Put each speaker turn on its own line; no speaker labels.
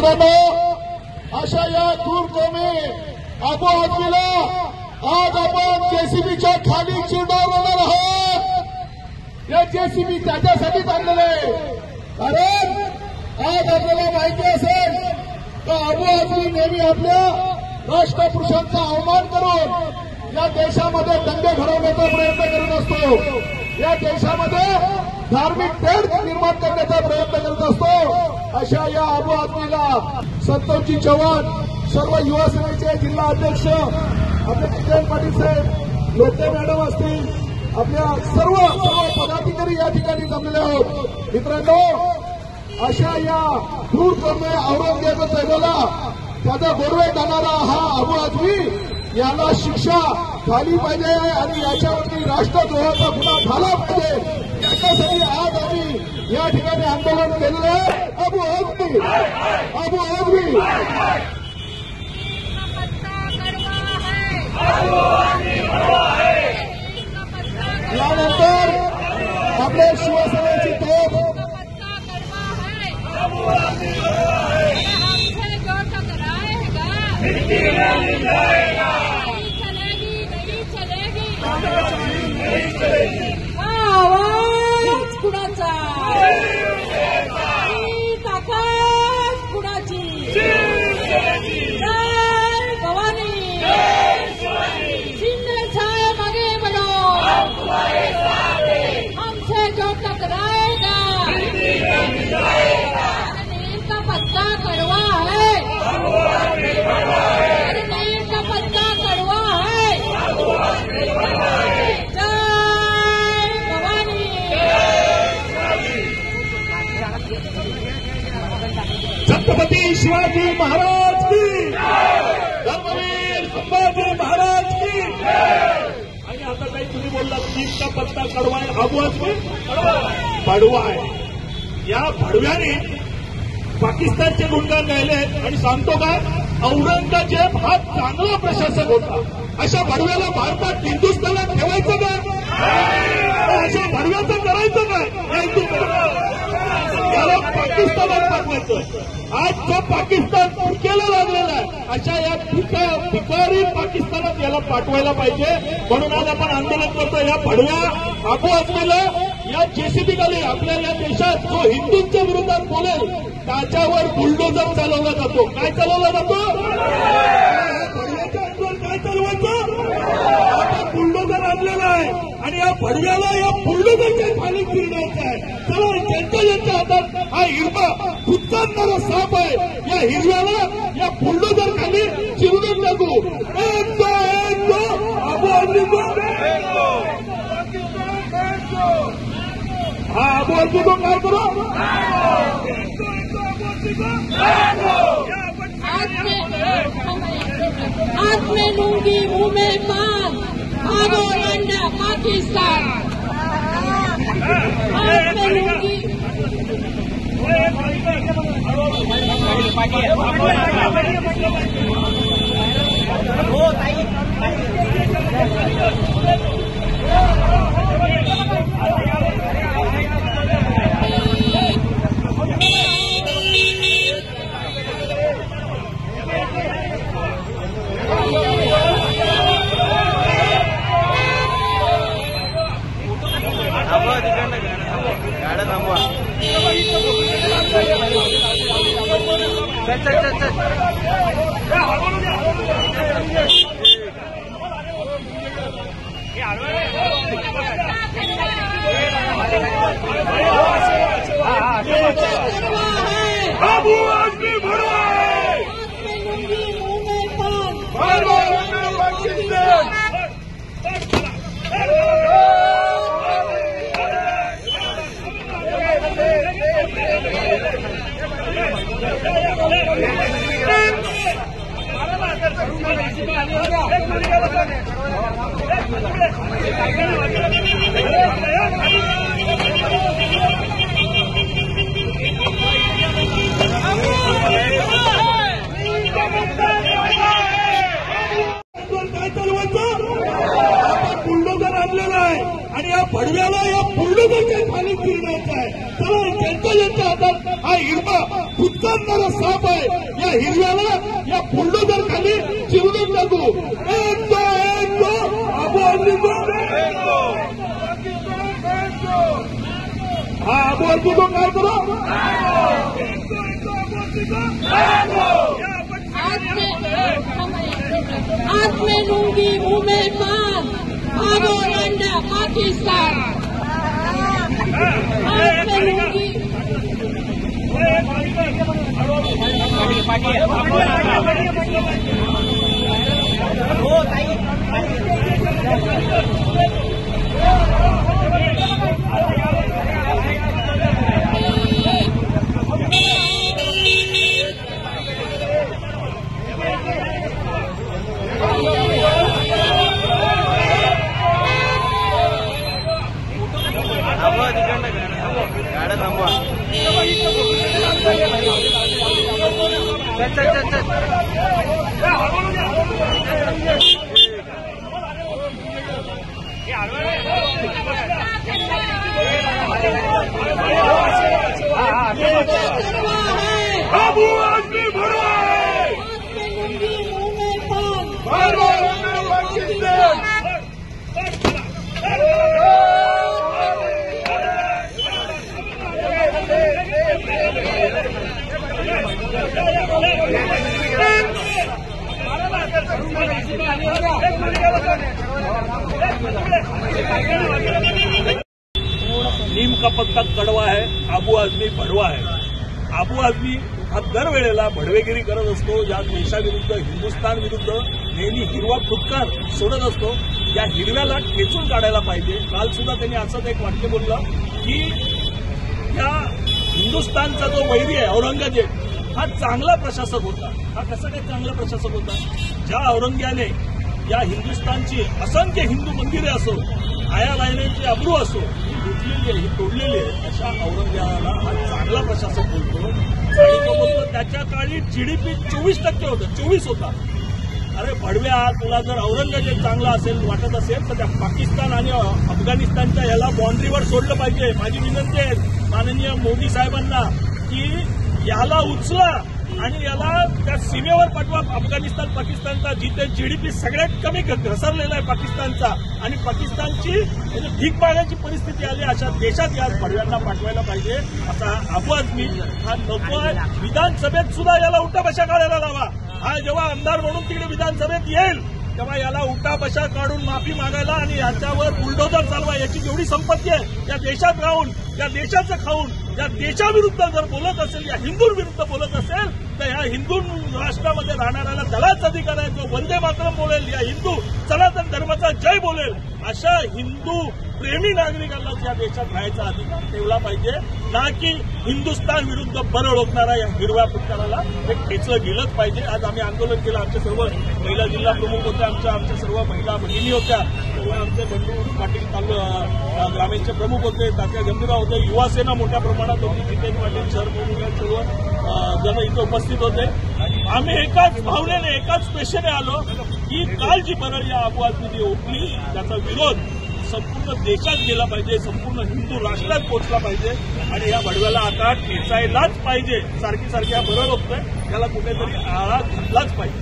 मित्रांनो, अशा या क्रूरक्रमी अबू आझमीला आज आपण जेसीबीच्या खाली चिरडवणार आहोत। या जेसीबी त्याच्यासाठीच आणलेलं आहे, कारण आज आपल्याला माहिती असेल का अबू आझमी नेहमी आपल्या राष्ट्रपुरुषांचा अवमान करून या देशामध्ये दंगे घडवण्याचा प्रयत्न करत असतो, या देशामध्ये धार्मिक तेढ निर्माण करण्याचा प्रयत्न करत असतो। अशा या अबू आझमीला संतोषजी चव्हाण, सर्व युवा सेनेचे जिल्हा अध्यक्ष आपले किरण पाटील साहेब, लोटे मॅडम असतील, आपल्या सर्व पदाधिकारी या ठिकाणी जमलेले आहोत। मित्रांनो, अशा या क्रूरपणे औरंगजेब जगला त्याचा गोडवे जाणारा हा अबू आझमी याला शिक्षा झाली पाहिजे आणि याच्यावरती राष्ट्रद्रोहाचा गुन्हा झाला पाहिजे, याच्यासाठी आज आम्ही या ठिकाणी आंदोलन केलेलं आहे। अबू आझमी, अबू आझमी यानंतर आपल्या शिवसेनेची तोफ
आवाज कुणाचा, ताकद कुणाची, जय भवानी, शिंदे साहेब आगे बढ़ो, हमसे जो टकराएगा नीम का पत्ता कड़वा है, नीम का पत्ता कड़वा है, जय भवानी।
छत्रपती शिवाजी महाराज की, धर्मवीर संभाजी महाराज की। आणि आता काही तुम्ही बोललात नीम का पत्ता कडवा आहे, अबू आझमी पडवा आहे। या पडव्याने पाकिस्तानचे गुणगान गायले आणि सांगतो काय, औरंगजेब हा चांगला प्रशासक होता। अशा भडव्याला भारतात हिंदुस्थानात ठेवायचं काय, अशा भडव्याचं करायचं काय, याला पाकिस्तानात पाठवायचं। आज जो पाकिस्तान तुर्कीला लागलेला आहे, अशा या भिकारी पाकिस्तानात याला पाठवायला पाहिजे। म्हणून आज आपण आंदोलन करतो। या भडव्या अबू आझमीला या जेसीबी खाली आपल्या या देशात जो हिंदूंच्या विरोधात बोलेल त्याच्यावर बुलडोजर चालवला जातो। काय चालवला जातो? भडव्याच्या अंगावर काय चालवायचं? आता बुलडोजर आणलेला आहे आणि या भडव्याला या बुलडोजरच्या खाली फिरवायचं आहे। चला, ज्यांच्या हातात हा हिरवा फुटणारा साप आहे, या हिरव्याला या बुलडोजर खाली चिरून टाकू। एक दो अबू आझमी को, हा अबू आझमी को काय करो,
हाथ में लूंगी मुंह में पान, भागो लंडा पाकिस्तान, हाथ में लूंगी
अबू आझमी भड़वा है,
मुंह में पान,
पाकिस्तान। आणि या भडव्याला या बुलडोजरच्या खाली फिरवायचं आहे। चला, ज्यांच्या हातात हा हा हिरवा फुटकारणारा साप आहे. या हिरव्याला या बुलडोजर खाली चिरडून टाकू. एक दो अबू आदमी को हा अबू आदमी को काय करो.
हाथ में लूंगी मुंह में पान, भागो रंडा पाकिस्तान. हाथ में लूंगी
अबू आदमी भरवा है.
हाथ में लूंगी मुंह में पान,
भागो रंडा पाकिस्तान.
नीम का पत्ता कड़वा है, आबू आझमी भडवा है. आबू आझमी हा दरवेळेला भडवेगिरी करत असतो. ज्या देशाविरुद्ध हिंदुस्थान विरुद्ध नेहमी हिरवा फुटकार सोडत असतो. या हिरव्याला ठेचून काढायला पाहिजे. काल सुद्धा त्यांनी असंच एक वाक्य बोललं की या हिंदुस्थानचा जो वैरी आहे औरंगजेब हा चांगला प्रशासक होता. हा कसा काय चांगला प्रशासक होता. ज्या औरंग्याने या हिंदुस्थानची असंख्य हिंदू मंदिरे असो, आया लायनेची अब्रू असो लुटलेली आहे, ही तोडलेली आहे, अशा औरंग्याला हा चांगला प्रशासक बोलतो. आणि तो बोलतो त्याच्या काळी जीडीपी 24% होतं, 24 होता. अरे भडव्या, तुला जर औरंगजेब चांगला असेल वाटत असेल तर त्या पाकिस्तान आणि अफगाणिस्तानच्या याला बाँड्रीवर सोडलं पाहिजे. माझी विनंती आहे माननीय मोदी साहेबांना की याला उचला आणि याला त्या सीमेवर पाठवा. अफगाणिस्तान पाकिस्तानचा जिथे जीडीपी सगळ्यात कमी घसरलेला आहे पाकिस्तानचा, आणि पाकिस्तानची भीक मागण्याची परिस्थिती आली अशा देशात या भडव्यांना पाठवायला पाहिजे. असा अबू आझमी हा नको आहे. विधानसभेत सुद्धा याला उठाबशा काढायला लावा. हा जेव्हा आमदार म्हणून तिकडे विधानसभेत येईल तेव्हा याला उठाबशा काढून माफी मागायला आणि याच्यावर बुलडोजर चालवा. याची जेवढी संपत्ती आहे या देशात राहून, या देशाचं खाऊन, या देशाविरुद्ध जर बोलत असेल, या हिंदूंविरुद्ध बोलत असेल तर या हिंदू राष्ट्रामध्ये राहणाऱ्याला त्यालाच अधिकार आहे जो वंदे मातरम बोलेल, या हिंदू सनातन धर्माचा जय बोलेल. अशा हिंदू प्रेमी नागरिकांनाच या देशात राहायचा अधिकार ठेवला पाहिजे, ना की हिंदुस्थान विरुद्ध बरं ओळखणारा या हिरव्या फुटकाराला हे खेचलं गेलंच पाहिजे. आज आम्ही आंदोलन केलं. आमचे सर्व महिला जिल्हा प्रमुख होत्या, आमच्या सर्व महिला भगिनी होत्या, आमचे बंधू पाटील ग्रामीणचे प्रमुख होते, तात्या गंभीरराव होते, युवा सेना मोठ्या प्रमाणात होती, जितेंद्र पाटील शहर प्रमुख सर्व जण इथे उपस्थित होते. आम्ही एकाच भावनेने, एकाच पेशेने आलो की काल जी बरळ या अबू आझमीने ओढली त्याचा विरोध संपूर्ण देशात गेला पाहिजे, संपूर्ण हिंदू राष्ट्रात पोहोचला पाहिजे आणि या भडव्याला आता ठेचायलाच पाहिजे. सारखी हा बरळ होतोय, त्याला कुठेतरी आळा घातलाच पाहिजे.